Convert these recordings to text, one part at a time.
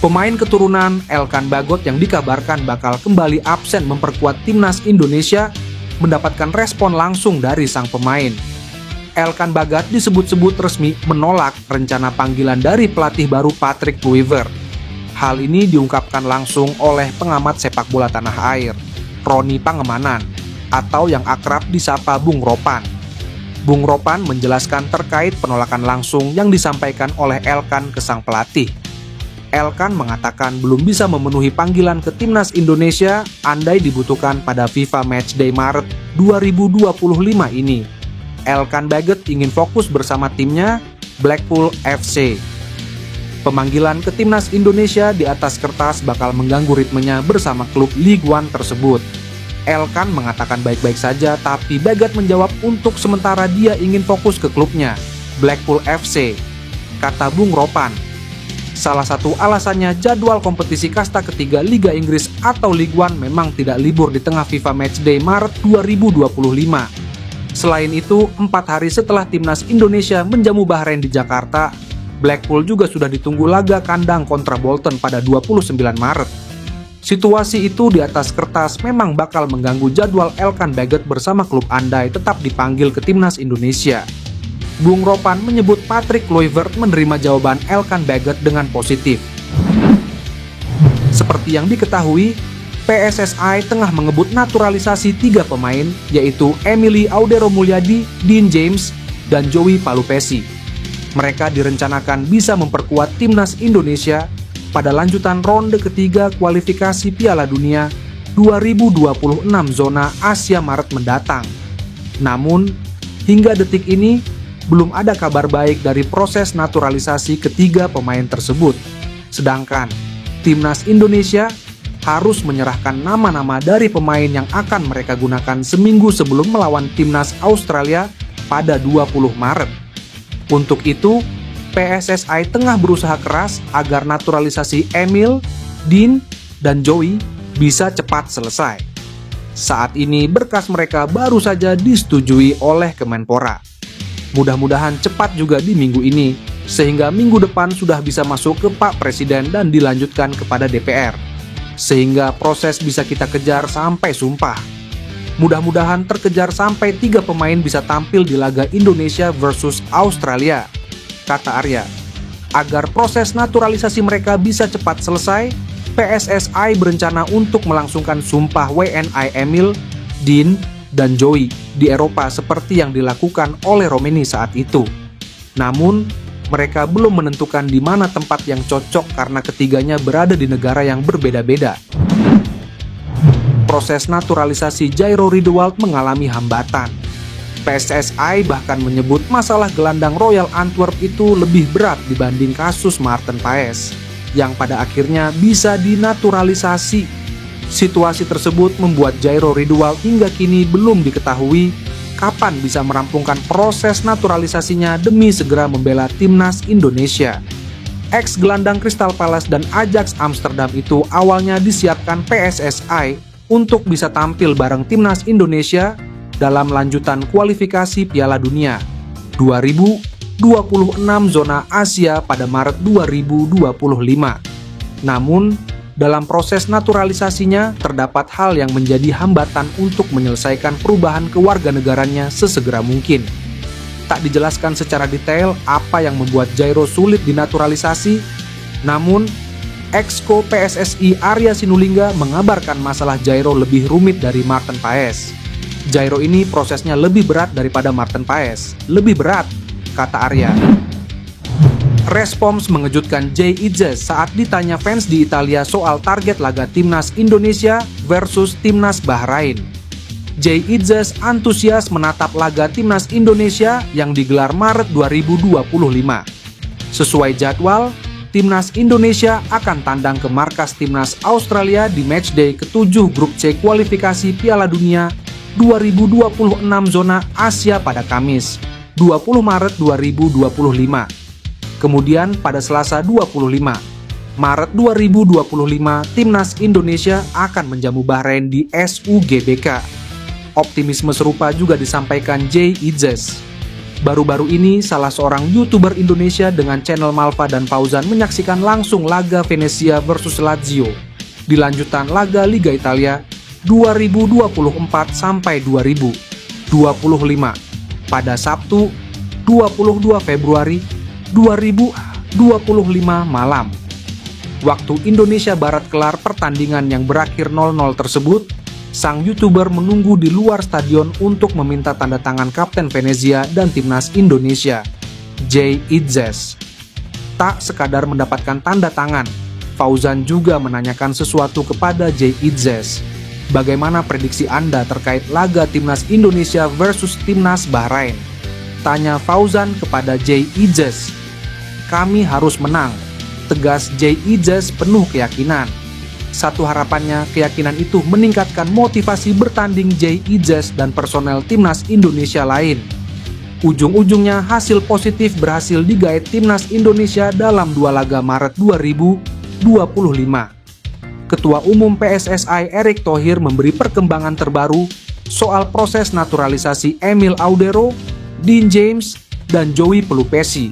Pemain keturunan Elkan Bagot yang dikabarkan bakal kembali absen memperkuat timnas Indonesia mendapatkan respon langsung dari sang pemain. Elkan Bagot disebut-sebut resmi menolak rencana panggilan dari pelatih baru Patrick Kluivert. Hal ini diungkapkan langsung oleh pengamat sepak bola tanah air, Roni Pangemanan, atau yang akrab disapa Bung Ropan. Bung Ropan menjelaskan terkait penolakan langsung yang disampaikan oleh Elkan ke sang pelatih. Elkan mengatakan belum bisa memenuhi panggilan ke timnas Indonesia andai dibutuhkan pada FIFA Matchday Maret 2025 ini. Elkan Bagot ingin fokus bersama timnya Blackpool FC. Pemanggilan ke timnas Indonesia di atas kertas bakal mengganggu ritmenya bersama klub Ligue 1 tersebut. Elkan mengatakan baik-baik saja, tapi Bagot menjawab untuk sementara dia ingin fokus ke klubnya, Blackpool FC, kata Bung Ropan. Salah satu alasannya jadwal kompetisi kasta ketiga Liga Inggris atau Ligue 1 memang tidak libur di tengah FIFA Matchday Maret 2025. Selain itu, 4 hari setelah timnas Indonesia menjamu Bahrain di Jakarta, Blackpool juga sudah ditunggu laga kandang kontra Bolton pada 29 Maret. Situasi itu di atas kertas memang bakal mengganggu jadwal Elkan Bagot bersama klub andai tetap dipanggil ke timnas Indonesia. Bung Ropan menyebut Patrick Kluivert menerima jawaban Elkan Bagot dengan positif. Seperti yang diketahui, PSSI tengah mengebut naturalisasi 3 pemain, yaitu Emily Audero Mulyadi, Dean James, dan Joey Palupesi. Mereka direncanakan bisa memperkuat timnas Indonesia pada lanjutan ronde ketiga kualifikasi Piala Dunia 2026 zona Asia Maret mendatang. Namun, hingga detik ini, belum ada kabar baik dari proses naturalisasi ketiga pemain tersebut. Sedangkan, timnas Indonesia harus menyerahkan nama-nama dari pemain yang akan mereka gunakan seminggu sebelum melawan timnas Australia pada 20 Maret. Untuk itu, PSSI tengah berusaha keras agar naturalisasi Emil, Dean, dan Joey bisa cepat selesai. Saat ini berkas mereka baru saja disetujui oleh Kemenpora. Mudah-mudahan cepat juga di minggu ini, sehingga minggu depan sudah bisa masuk ke Pak Presiden dan dilanjutkan kepada DPR. Sehingga proses bisa kita kejar sampai sumpah. Mudah-mudahan terkejar sampai 3 pemain bisa tampil di laga Indonesia versus Australia, kata Arya. Agar proses naturalisasi mereka bisa cepat selesai, PSSI berencana untuk melangsungkan sumpah WNI Emil, Dean, dan Joey di Eropa seperti yang dilakukan oleh Romeni saat itu. Namun, mereka belum menentukan di mana tempat yang cocok karena ketiganya berada di negara yang berbeda-beda. Proses naturalisasi Jairo Riedewald mengalami hambatan. PSSI bahkan menyebut masalah gelandang Royal Antwerp itu lebih berat dibanding kasus Maarten Paes, yang pada akhirnya bisa dinaturalisasi. Situasi tersebut membuat Jairo Riedewald hingga kini belum diketahui kapan bisa merampungkan proses naturalisasinya demi segera membela timnas Indonesia. Ex-gelandang Crystal Palace dan Ajax Amsterdam itu awalnya disiapkan PSSI untuk bisa tampil bareng timnas Indonesia dalam lanjutan kualifikasi Piala Dunia 2026 zona Asia pada Maret 2025. Namun, dalam proses naturalisasinya, terdapat hal yang menjadi hambatan untuk menyelesaikan perubahan kewarganegaranya sesegera mungkin. Tak dijelaskan secara detail apa yang membuat Jairo sulit dinaturalisasi, namun Exco PSSI Arya Sinulinga mengabarkan masalah Jairo lebih rumit dari Maarten Paes. Jairo ini prosesnya lebih berat daripada Maarten Paes. Lebih berat, kata Arya. Respons mengejutkan Jay Itzes saat ditanya fans di Italia soal target laga timnas Indonesia versus timnas Bahrain. Jay Itzes antusias menatap laga timnas Indonesia yang digelar Maret 2025. Sesuai jadwal, timnas Indonesia akan tandang ke markas timnas Australia di matchday ke-7 grup C kualifikasi Piala Dunia 2026 zona Asia pada Kamis, 20 Maret 2025. Kemudian pada Selasa 25 Maret 2025, timnas Indonesia akan menjamu Bahrain di SUGBK. Optimisme serupa juga disampaikan Jay Itzes. Baru-baru ini, salah seorang YouTuber Indonesia dengan channel Malva dan Fauzan menyaksikan langsung laga Venezia versus Lazio di lanjutan laga Liga Italia 2024 sampai 2025 pada Sabtu 22 Februari 2025 malam. Waktu Indonesia Barat kelar pertandingan yang berakhir 0-0 tersebut, sang YouTuber menunggu di luar stadion untuk meminta tanda tangan Kapten Venezia dan Timnas Indonesia, Jay Itzes. Tak sekadar mendapatkan tanda tangan, Fauzan juga menanyakan sesuatu kepada Jay Itzes. Bagaimana prediksi Anda terkait laga Timnas Indonesia versus Timnas Bahrain? Tanya Fauzan kepada Jay Itzes. Kami harus menang, tegas Jay Itzes penuh keyakinan. Satu harapannya, keyakinan itu meningkatkan motivasi bertanding Jay Itzes dan personel Timnas Indonesia lain. Ujung-ujungnya hasil positif berhasil digait Timnas Indonesia dalam 2 laga Maret 2025. Ketua Umum PSSI Erick Thohir memberi perkembangan terbaru soal proses naturalisasi Emil Audero, Dean James, dan Joey Pelupesi.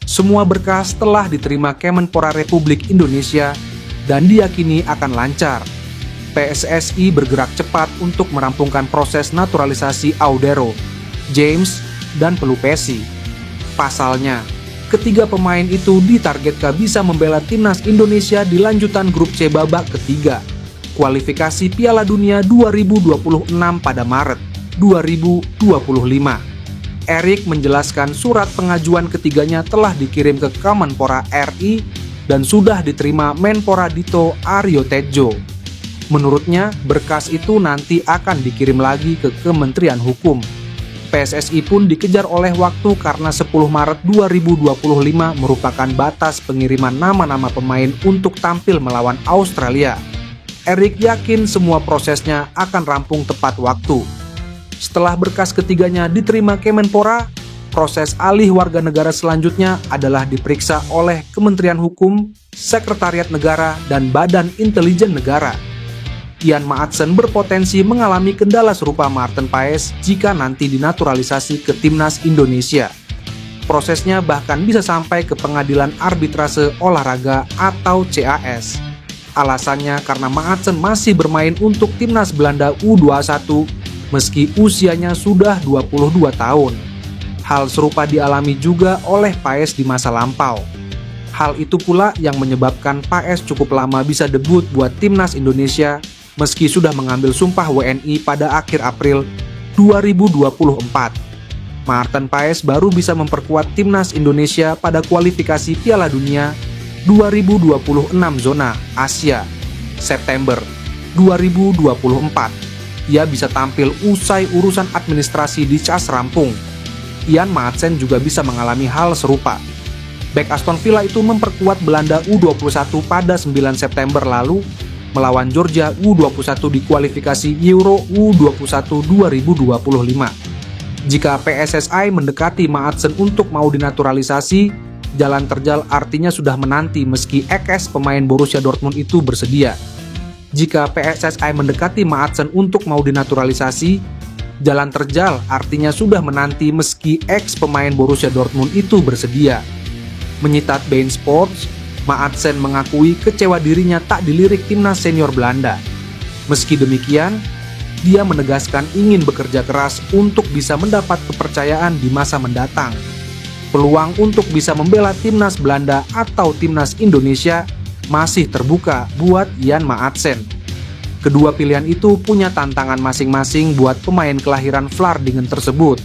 Semua berkas telah diterima Kemenpora Republik Indonesia dan diyakini akan lancar. PSSI bergerak cepat untuk merampungkan proses naturalisasi Audero, James, dan Pelupesi. Pasalnya, ketiga pemain itu ditargetkan bisa membela Timnas Indonesia di lanjutan grup C babak ketiga, kualifikasi Piala Dunia 2026 pada Maret 2025. Erick menjelaskan surat pengajuan ketiganya telah dikirim ke Kemenpora RI dan sudah diterima Menpora Dito Aryo Tejo. Menurutnya, berkas itu nanti akan dikirim lagi ke Kementerian Hukum. PSSI pun dikejar oleh waktu karena 10 Maret 2025 merupakan batas pengiriman nama-nama pemain untuk tampil melawan Australia. Erick yakin semua prosesnya akan rampung tepat waktu. Setelah berkas ketiganya diterima Kemenpora, proses alih warga negara selanjutnya adalah diperiksa oleh Kementerian Hukum, Sekretariat Negara, dan Badan Intelijen Negara. Ian Maatsen berpotensi mengalami kendala serupa Maarten Paes jika nanti dinaturalisasi ke Timnas Indonesia. Prosesnya bahkan bisa sampai ke Pengadilan Arbitrase Olahraga atau CAS. Alasannya karena Maatsen masih bermain untuk Timnas Belanda U21 meski usianya sudah 22 tahun. Hal serupa dialami juga oleh Paes di masa lampau. Hal itu pula yang menyebabkan Paes cukup lama bisa debut buat Timnas Indonesia meski sudah mengambil sumpah WNI pada akhir April 2024. Maarten Paes baru bisa memperkuat Timnas Indonesia pada kualifikasi Piala Dunia 2026 zona Asia, September 2024. Ia bisa tampil usai urusan administrasi di cas rampung. Ian Maatsen juga bisa mengalami hal serupa. Bek Aston Villa itu memperkuat Belanda U21 pada 9 September lalu melawan Georgia U21 di kualifikasi Euro U21 2025. Jika PSSI mendekati Maatsen untuk mau dinaturalisasi, jalan terjal artinya sudah menanti meski eks pemain Borussia Dortmund itu bersedia. Jika PSSI mendekati Maatsen untuk mau dinaturalisasi, jalan terjal artinya sudah menanti meski eks pemain Borussia Dortmund itu bersedia. Menyitat beIN Sports, Maatsen mengakui kecewa dirinya tak dilirik timnas senior Belanda. Meski demikian, dia menegaskan ingin bekerja keras untuk bisa mendapat kepercayaan di masa mendatang. Peluang untuk bisa membela timnas Belanda atau timnas Indonesia masih terbuka buat Ian Maatsen. Kedua pilihan itu punya tantangan masing-masing buat pemain kelahiran Vlaardingen tersebut.